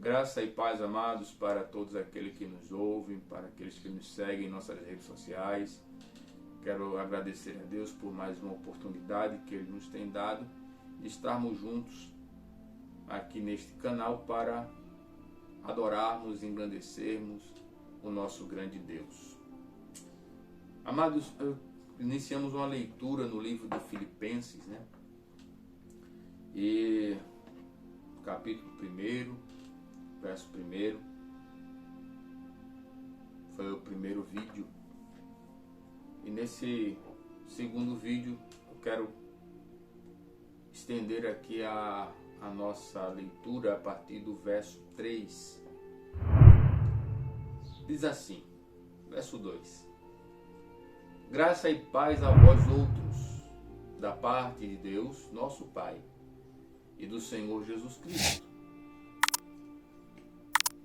Graça e paz, amados, para todos aqueles que nos ouvem, para aqueles que nos seguem em nossas redes sociais. Quero agradecer a Deus por mais uma oportunidade que Ele nos tem dado de estarmos juntos aqui neste canal para adorarmos e engrandecermos o nosso grande Deus. Amados, iniciamos uma leitura no livro de Filipenses, E capítulo 1, verso 1, foi o primeiro vídeo. E nesse segundo vídeo eu quero estender aqui a nossa leitura a partir do verso 3. Diz assim, verso 2: Graça e paz a vós outros, da parte de Deus, nosso Pai, e do Senhor Jesus Cristo.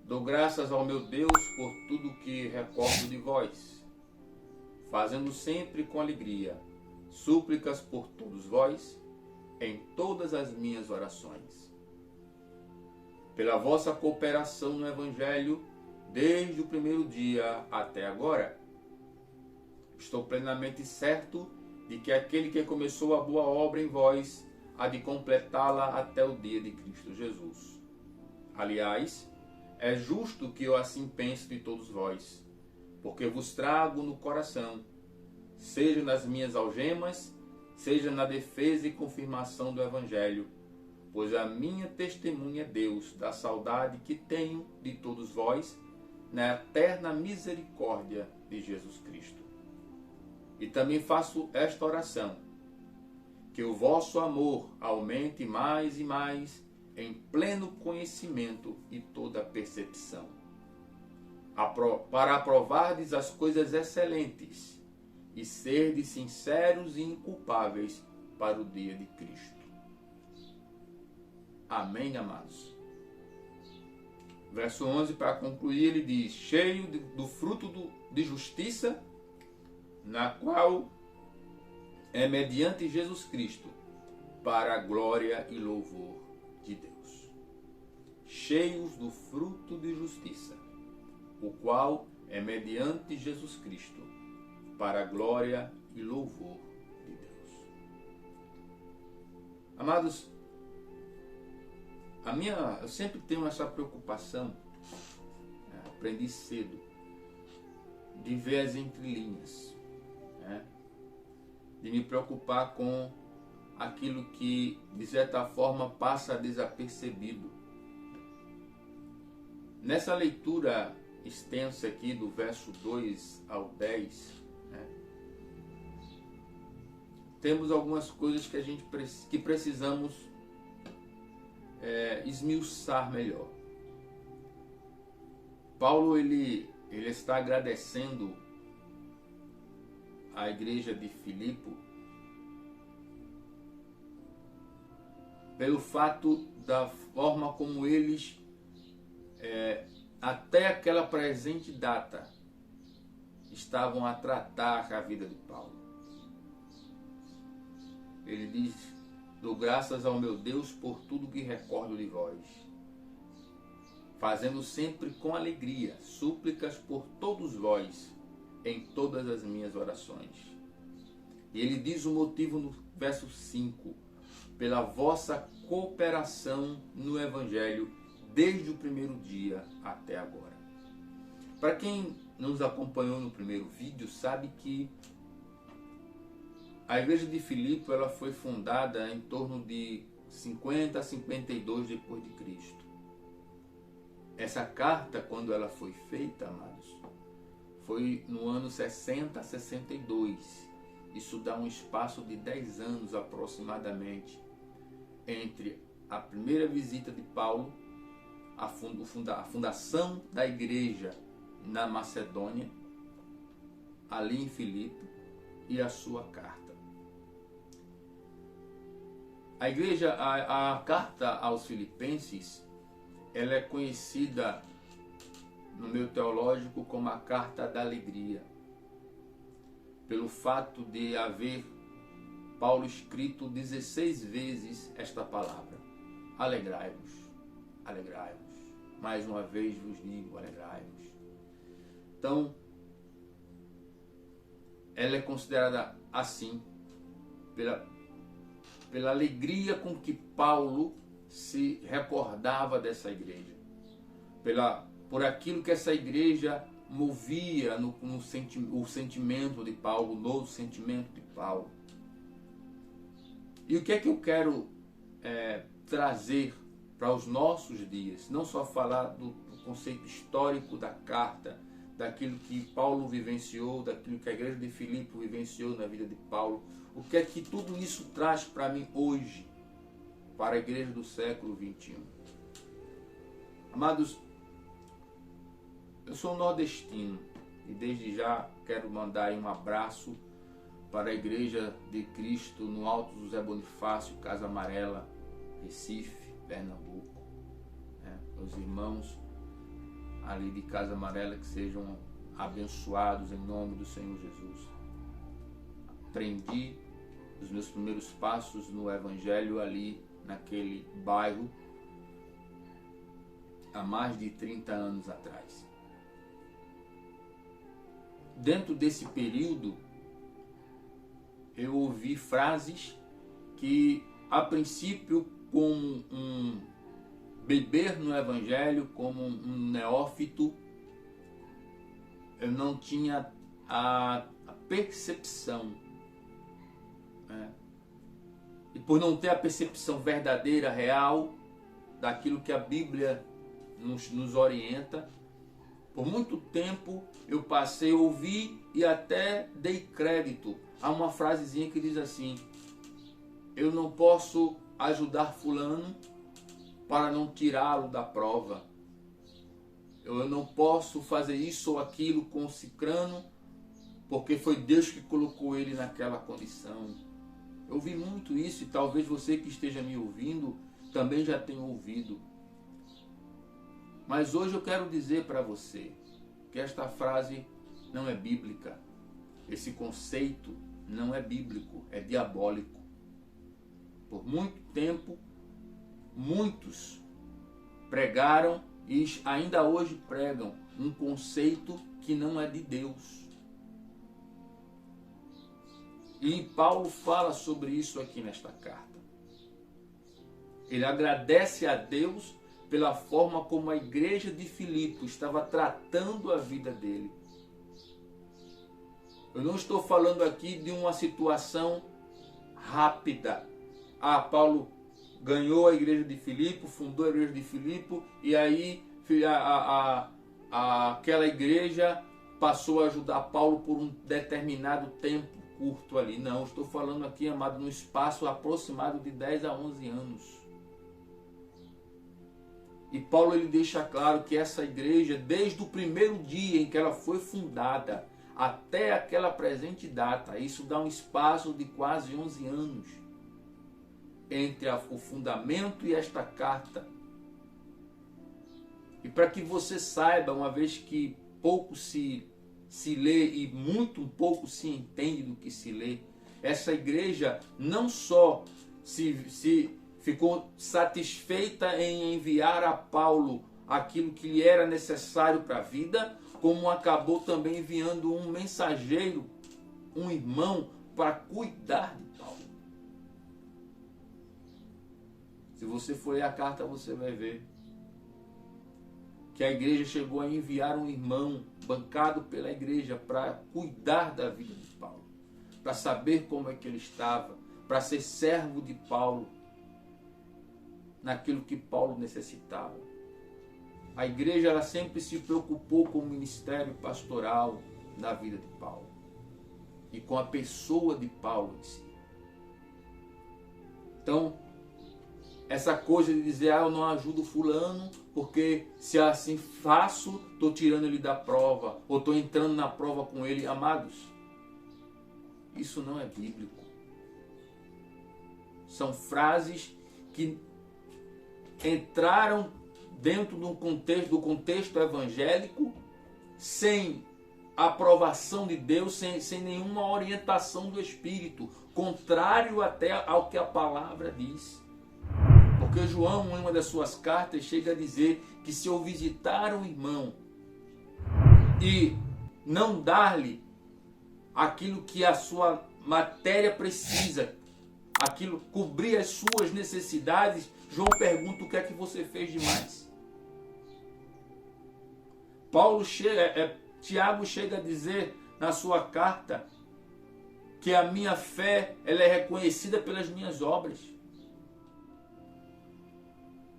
Dou graças ao meu Deus por tudo que recordo de vós, fazendo sempre com alegria súplicas por todos vós, em todas as minhas orações, pela vossa cooperação no Evangelho, desde o primeiro dia até agora. Estou plenamente certo de que aquele que começou a boa obra em vós há de completá-la até o dia de Cristo Jesus. Aliás, é justo que eu assim pense de todos vós, porque vos trago no coração, seja nas minhas algemas, seja na defesa e confirmação do Evangelho, pois a minha testemunha é Deus da saudade que tenho de todos vós na eterna misericórdia de Jesus Cristo. E também faço esta oração, que o vosso amor aumente mais e mais em pleno conhecimento e toda percepção, para aprovardes as coisas excelentes e serdes sinceros e inculpáveis para o dia de Cristo. Amém, amados? Verso 11, para concluir, ele diz: cheio do fruto de justiça, na qual é mediante Jesus Cristo, para a glória e louvor de Deus. Cheios do fruto de justiça, o qual é mediante Jesus Cristo, para a glória e louvor de Deus. Amados, eu sempre tenho essa preocupação, aprendi cedo, de ver as entrelinhas, de me preocupar com aquilo que, de certa forma, passa desapercebido. Nessa leitura extensa aqui, do verso 2 ao 10, temos algumas coisas que precisamos esmiuçar melhor. Paulo ele está agradecendo a igreja de Filipe pelo fato da forma como eles, até aquela presente data, estavam a tratar a vida de Paulo. Ele diz: dou graças ao meu Deus por tudo que recordo de vós, fazendo sempre com alegria súplicas por todos vós, em todas as minhas orações. E ele diz o motivo no verso 5: pela vossa cooperação no Evangelho, desde o primeiro dia até agora. Para quem nos acompanhou no primeiro vídeo, sabe que a igreja de Filipe ela foi fundada em torno de 50 a 52 depois de Cristo. Essa carta, quando ela foi feita, amados, foi no ano 60 a 62. Isso dá um espaço de 10 anos aproximadamente entre a primeira visita de Paulo, a fundação da igreja na Macedônia, ali em Filipe, e a sua carta. A carta aos Filipenses, ela é conhecida no meio teológico como a carta da alegria, pelo fato de haver Paulo escrito 16 vezes esta palavra: alegrai-vos, alegrai-vos, mais uma vez vos digo, alegrai-vos. Então, ela é considerada assim, pela alegria com que Paulo se recordava dessa igreja, por aquilo que essa igreja movia o sentimento de Paulo, o novo sentimento de Paulo. E o que é que eu quero trazer para os nossos dias? Não só falar do conceito histórico da carta, daquilo que Paulo vivenciou, daquilo que a igreja de Filipe vivenciou na vida de Paulo. O que é que tudo isso traz para mim hoje, para a igreja do século XXI? Amados, eu sou nordestino e desde já quero mandar um abraço para a Igreja de Cristo no Alto do Zé Bonifácio, Casa Amarela, Recife, Pernambuco. Os irmãos ali de Casa Amarela que sejam abençoados em nome do Senhor Jesus. Aprendi os meus primeiros passos no Evangelho ali naquele bairro há mais de 30 anos atrás. Dentro desse período, eu ouvi frases que, a princípio, como um beber no Evangelho, como um neófito, eu não tinha a percepção. E por não ter a percepção verdadeira, real, daquilo que a Bíblia nos orienta, por muito tempo eu passei a ouvir e até dei crédito a uma frasezinha que diz assim: eu não posso ajudar fulano para não tirá-lo da prova. Eu não posso fazer isso ou aquilo com o cicrano porque foi Deus que colocou ele naquela condição. Eu ouvi muito isso e talvez você que esteja me ouvindo também já tenha ouvido. Mas hoje eu quero dizer para você que esta frase não é bíblica. Esse conceito não é bíblico, é diabólico. Por muito tempo, muitos pregaram e ainda hoje pregam um conceito que não é de Deus. E Paulo fala sobre isso aqui nesta carta. Ele agradece a Deus pela forma como a igreja de Filipe estava tratando a vida dele. Eu não estou falando aqui de uma situação rápida. Paulo ganhou a igreja de Filipe, fundou a igreja de Filipe, e aí aquela igreja passou a ajudar Paulo por um determinado tempo curto ali. Não, estou falando aqui, amado, num espaço aproximado de 10 a 11 anos. E Paulo ele deixa claro que essa igreja, desde o primeiro dia em que ela foi fundada até aquela presente data, isso dá um espaço de quase 11 anos entre o fundamento e esta carta. E para que você saiba, uma vez que pouco se lê e muito pouco se entende do que se lê, essa igreja não só se ficou satisfeita em enviar a Paulo aquilo que lhe era necessário para a vida, como acabou também enviando um mensageiro, um irmão, para cuidar de Paulo. Se você for ler a carta, você vai ver que a igreja chegou a enviar um irmão bancado pela igreja para cuidar da vida de Paulo, para saber como é que ele estava, para ser servo de Paulo naquilo que Paulo necessitava. A igreja ela sempre se preocupou com o ministério pastoral na vida de Paulo e com a pessoa de Paulo em si. Então, essa coisa de dizer, eu não ajudo fulano, porque se assim faço, estou tirando ele da prova, ou estou entrando na prova com ele. Amados, isso não é bíblico. São frases que entraram dentro do contexto evangélico, sem aprovação de Deus, sem nenhuma orientação do Espírito, contrário até ao que a palavra diz. Porque João, em uma das suas cartas, chega a dizer que se eu visitar o irmão e não dar-lhe aquilo que a sua matéria precisa, aquilo cobrir as suas necessidades, João pergunta: o que é que você fez demais? Tiago chega a dizer na sua carta que a minha fé ela é reconhecida pelas minhas obras.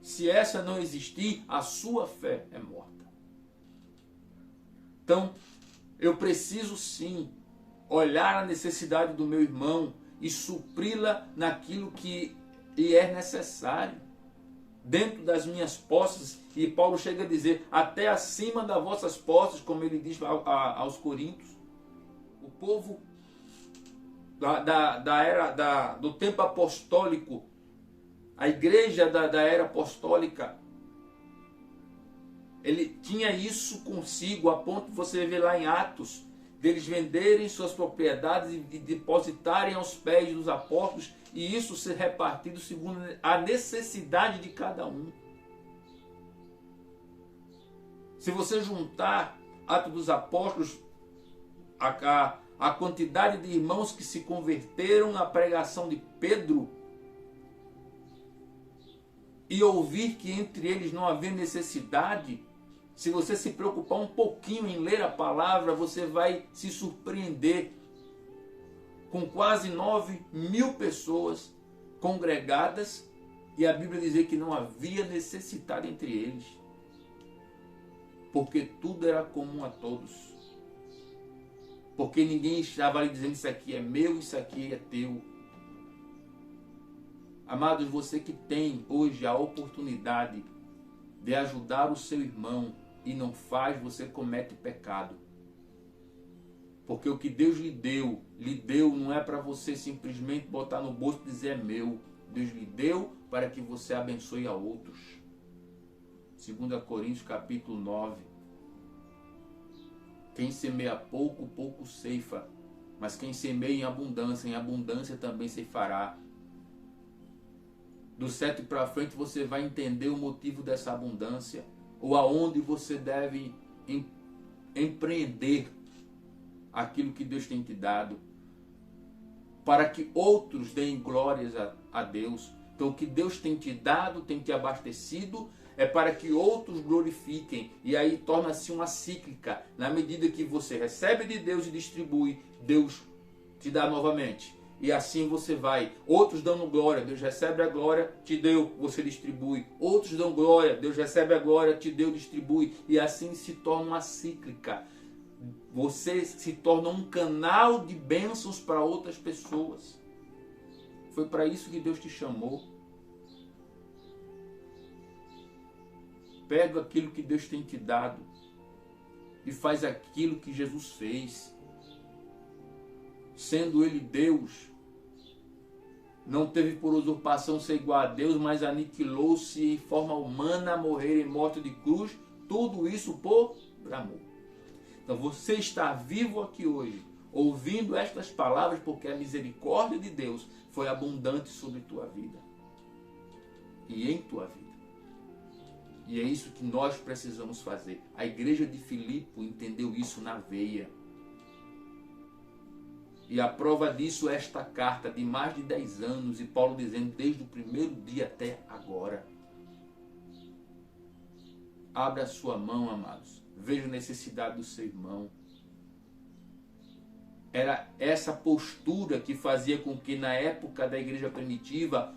Se essa não existir, a sua fé é morta. Então, eu preciso sim olhar a necessidade do meu irmão e supri-la naquilo que lhe é necessário, dentro das minhas posses. E Paulo chega a dizer, até acima das vossas posses, como ele diz aos Coríntios. O povo do tempo apostólico, a igreja da era apostólica, ele tinha isso consigo, a ponto de você ver lá em Atos, deles venderem suas propriedades e depositarem aos pés dos apóstolos, e isso ser repartido segundo a necessidade de cada um. Se você juntar Atos dos Apóstolos, a quantidade de irmãos que se converteram na pregação de Pedro, e ouvir que entre eles não havia necessidade, se você se preocupar um pouquinho em ler a palavra, você vai se surpreender com quase 9.000 pessoas congregadas, e a Bíblia dizer que não havia necessidade entre eles, porque tudo era comum a todos, porque ninguém estava ali dizendo isso aqui é meu, isso aqui é teu. Amados, você que tem hoje a oportunidade de ajudar o seu irmão e não faz, você comete pecado. Porque o que Deus lhe deu não é para você simplesmente botar no bolso e dizer é meu. Deus lhe deu para que você abençoe a outros. 2 Coríntios capítulo 9. Quem semeia pouco, pouco ceifa. Mas quem semeia em abundância também ceifará. Do 7 para frente você vai entender o motivo dessa abundância, ou aonde você deve empreender aquilo que Deus tem te dado, para que outros deem glórias a Deus. Então o que Deus tem te dado, tem te abastecido, é para que outros glorifiquem, e aí torna-se uma cíclica. Na medida que você recebe de Deus e distribui, Deus te dá novamente. E assim você vai. Outros dão glória, Deus recebe a glória, te deu, você distribui. Outros dão glória, Deus recebe a glória, te deu, distribui. E assim se torna uma cíclica. Você se torna um canal de bênçãos para outras pessoas. Foi para isso que Deus te chamou. Pega aquilo que Deus tem te dado e faz aquilo que Jesus fez. Sendo Ele Deus, não teve por usurpação ser igual a Deus, mas aniquilou-se em forma humana, a morrer em morte de cruz, tudo isso por amor. Então você está vivo aqui hoje, ouvindo estas palavras, porque a misericórdia de Deus foi abundante sobre tua vida e em tua vida. E é isso que nós precisamos fazer. A igreja de Filipe entendeu isso na veia. E a prova disso é esta carta de mais de 10 anos, e Paulo dizendo desde o primeiro dia até agora. Abra a sua mão, amados. Veja a necessidade do seu irmão. Era essa postura que fazia com que na época da igreja primitiva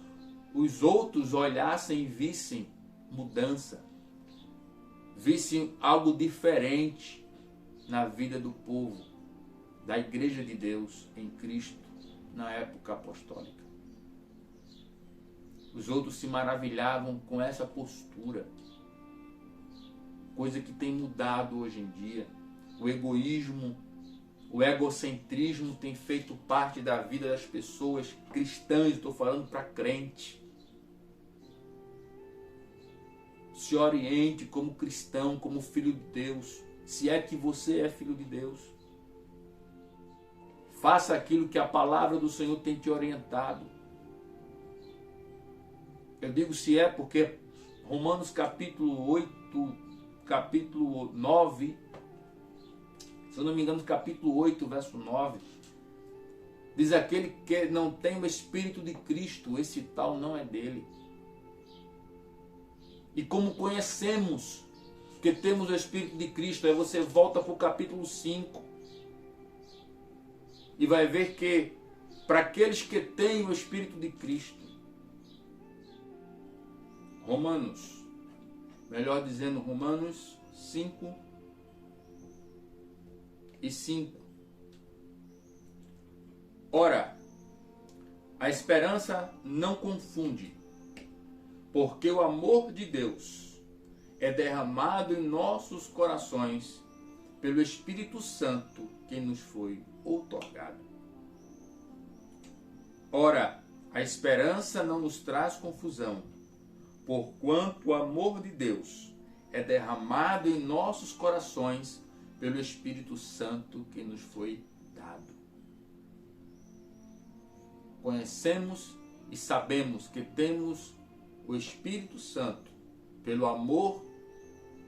os outros olhassem e vissem mudança. Vissem algo diferente na vida do povo, da igreja de Deus em Cristo na época apostólica. Os outros se maravilhavam com essa postura, coisa que tem mudado hoje em dia. O egoísmo, o egocentrismo tem feito parte da vida das pessoas cristãs. Estou falando para crente. Se oriente como cristão, como filho de Deus, se é que você é filho de Deus. Faça aquilo que a palavra do Senhor tem te orientado. Eu digo se é porque Romanos capítulo 8, capítulo 9, se eu não me engano, capítulo 8, verso 9, diz: aquele que não tem o Espírito de Cristo, esse tal não é dele. E como conhecemos que temos o Espírito de Cristo, aí você volta para o capítulo 5 e vai ver que para aqueles que têm o Espírito de Cristo, Romanos, melhor dizendo, Romanos 5 e 5. Ora, a esperança não confunde, porque o amor de Deus é derramado em nossos corações pelo Espírito Santo que nos foi outorgado. Ora, a esperança não nos traz confusão, porquanto o amor de Deus é derramado em nossos corações pelo Espírito Santo que nos foi dado. Conhecemos e sabemos que temos o Espírito Santo pelo amor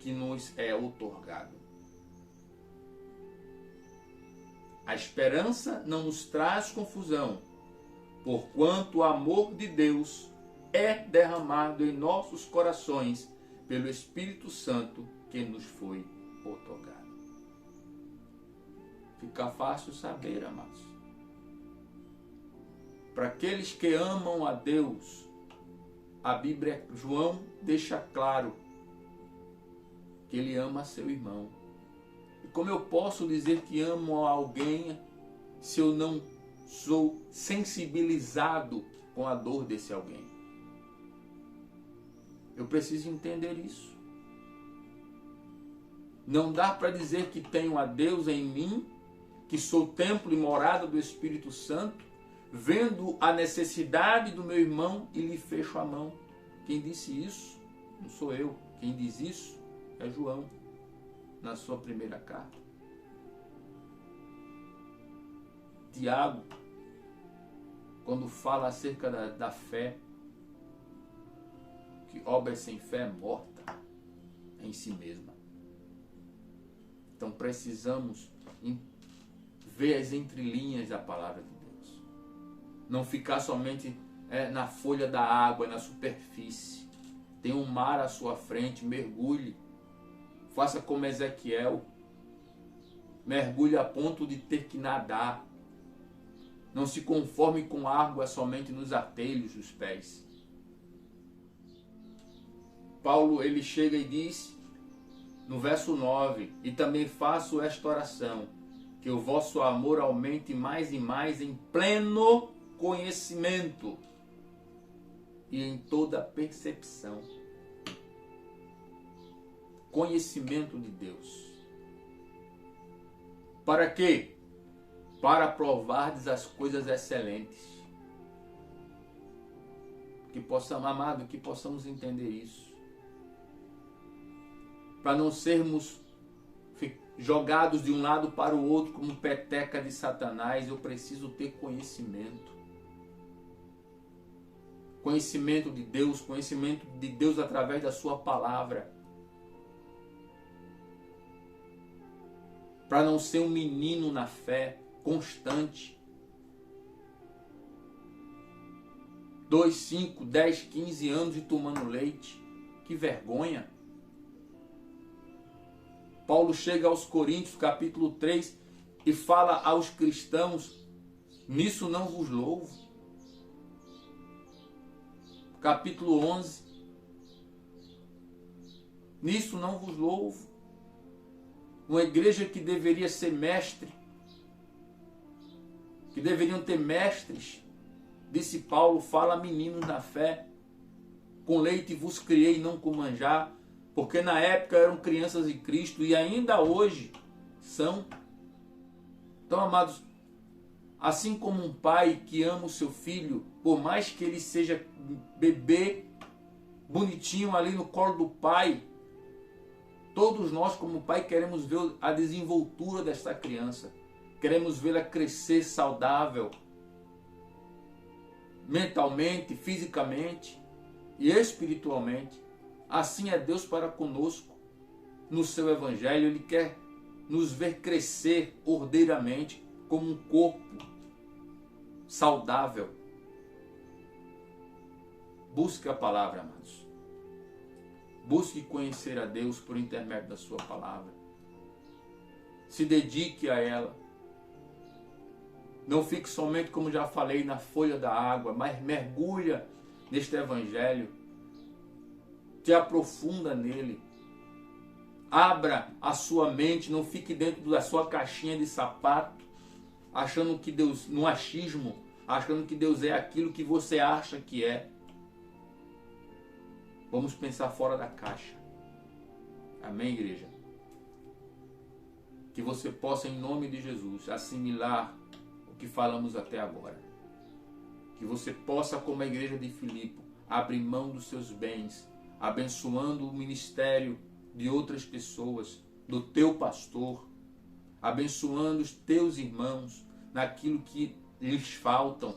que nos é outorgado. A esperança não nos traz confusão, porquanto o amor de Deus é derramado em nossos corações pelo Espírito Santo que nos foi outorgado. Fica fácil saber, amados. Para aqueles que amam a Deus, a Bíblia, João deixa claro que ele ama seu irmão. E como eu posso dizer que amo a alguém se eu não sou sensibilizado com a dor desse alguém? Eu preciso entender isso. Não dá para dizer que tenho a Deus em mim, que sou templo e morada do Espírito Santo, vendo a necessidade do meu irmão e lhe fecho a mão. Quem disse isso não sou eu. Quem diz isso é João, na sua primeira carta. Tiago, quando fala acerca da fé, que obra sem fé é morta em si mesma. Então precisamos ver as entrelinhas da palavra de Deus. Não ficar somente na folha da água, na superfície. Tem um mar à sua frente, mergulhe. Faça como Ezequiel. Mergulhe a ponto de ter que nadar. Não se conforme com água somente nos artelhos dos pés. Paulo, ele chega e diz, no verso 9, e também faço esta oração, que o vosso amor aumente mais e mais em pleno conhecimento e em toda percepção. Conhecimento de Deus. Para quê? Para provardes as coisas excelentes. Que possamos, amado, que possamos entender isso. Para não sermos jogados de um lado para o outro como peteca de Satanás, eu preciso ter conhecimento. Conhecimento de Deus através da sua palavra. Para não ser um menino na fé, constante. 2, 5, 10, 15 anos e tomando leite. Que vergonha. Paulo chega aos Coríntios, capítulo 3, e fala aos cristãos, nisso não vos louvo. Capítulo 11, nisso não vos louvo. Uma igreja que deveria ser mestre, que deveriam ter mestres, disse Paulo, fala meninos na fé, com leite vos criei, não com manjar, porque na época eram crianças em Cristo e ainda hoje são. Então, amados, assim como um pai que ama o seu filho, por mais que ele seja bebê, bonitinho ali no colo do pai, todos nós como pai queremos ver a desenvoltura desta criança. Queremos vê-la crescer saudável, mentalmente, fisicamente. e espiritualmente. Assim é Deus para conosco. No seu evangelho, Ele quer nos ver crescer ordeiramente como um corpo saudável. Busque a palavra, amados. Busque conhecer a Deus por intermédio da sua palavra. Se dedique a ela. Não fique somente, como já falei, na folha da água, mas mergulha neste evangelho. Te aprofunda nele. Abra a sua mente, não fique dentro da sua caixinha de sapato, achando que Deus, no achismo, achando que Deus é aquilo que você acha que é. Vamos pensar fora da caixa. Amém, igreja? Que você possa, em nome de Jesus, assimilar o que falamos até agora. Que você possa, como a igreja de Filipe, abrir mão dos seus bens, abençoando o ministério de outras pessoas, do teu pastor, abençoando os teus irmãos naquilo que lhes faltam.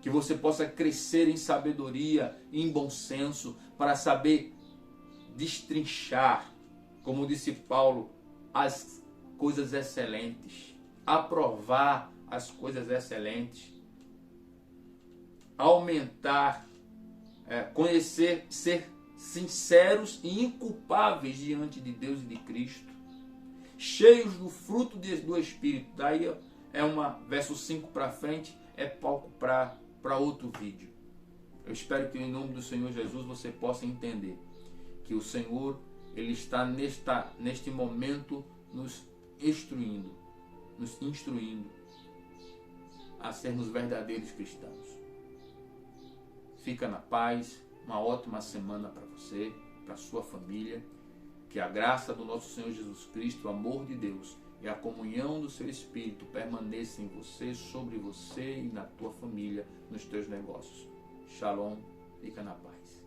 Que você possa crescer em sabedoria, em bom senso, para saber destrinchar, como disse Paulo, as coisas excelentes, aprovar as coisas excelentes, aumentar, conhecer, ser sinceros e inculpáveis diante de Deus e de Cristo, cheios do fruto do Espírito. Daí verso 5 para frente, é palco para outro vídeo. Eu espero que em nome do Senhor Jesus você possa entender que o Senhor, Ele está neste momento nos instruindo a sermos verdadeiros cristãos. Fica na paz, uma ótima semana para você, para sua família. Que a graça do nosso Senhor Jesus Cristo, o amor de Deus e a comunhão do seu Espírito permaneça em você, sobre você e na tua família, nos teus negócios. Shalom, fica na paz.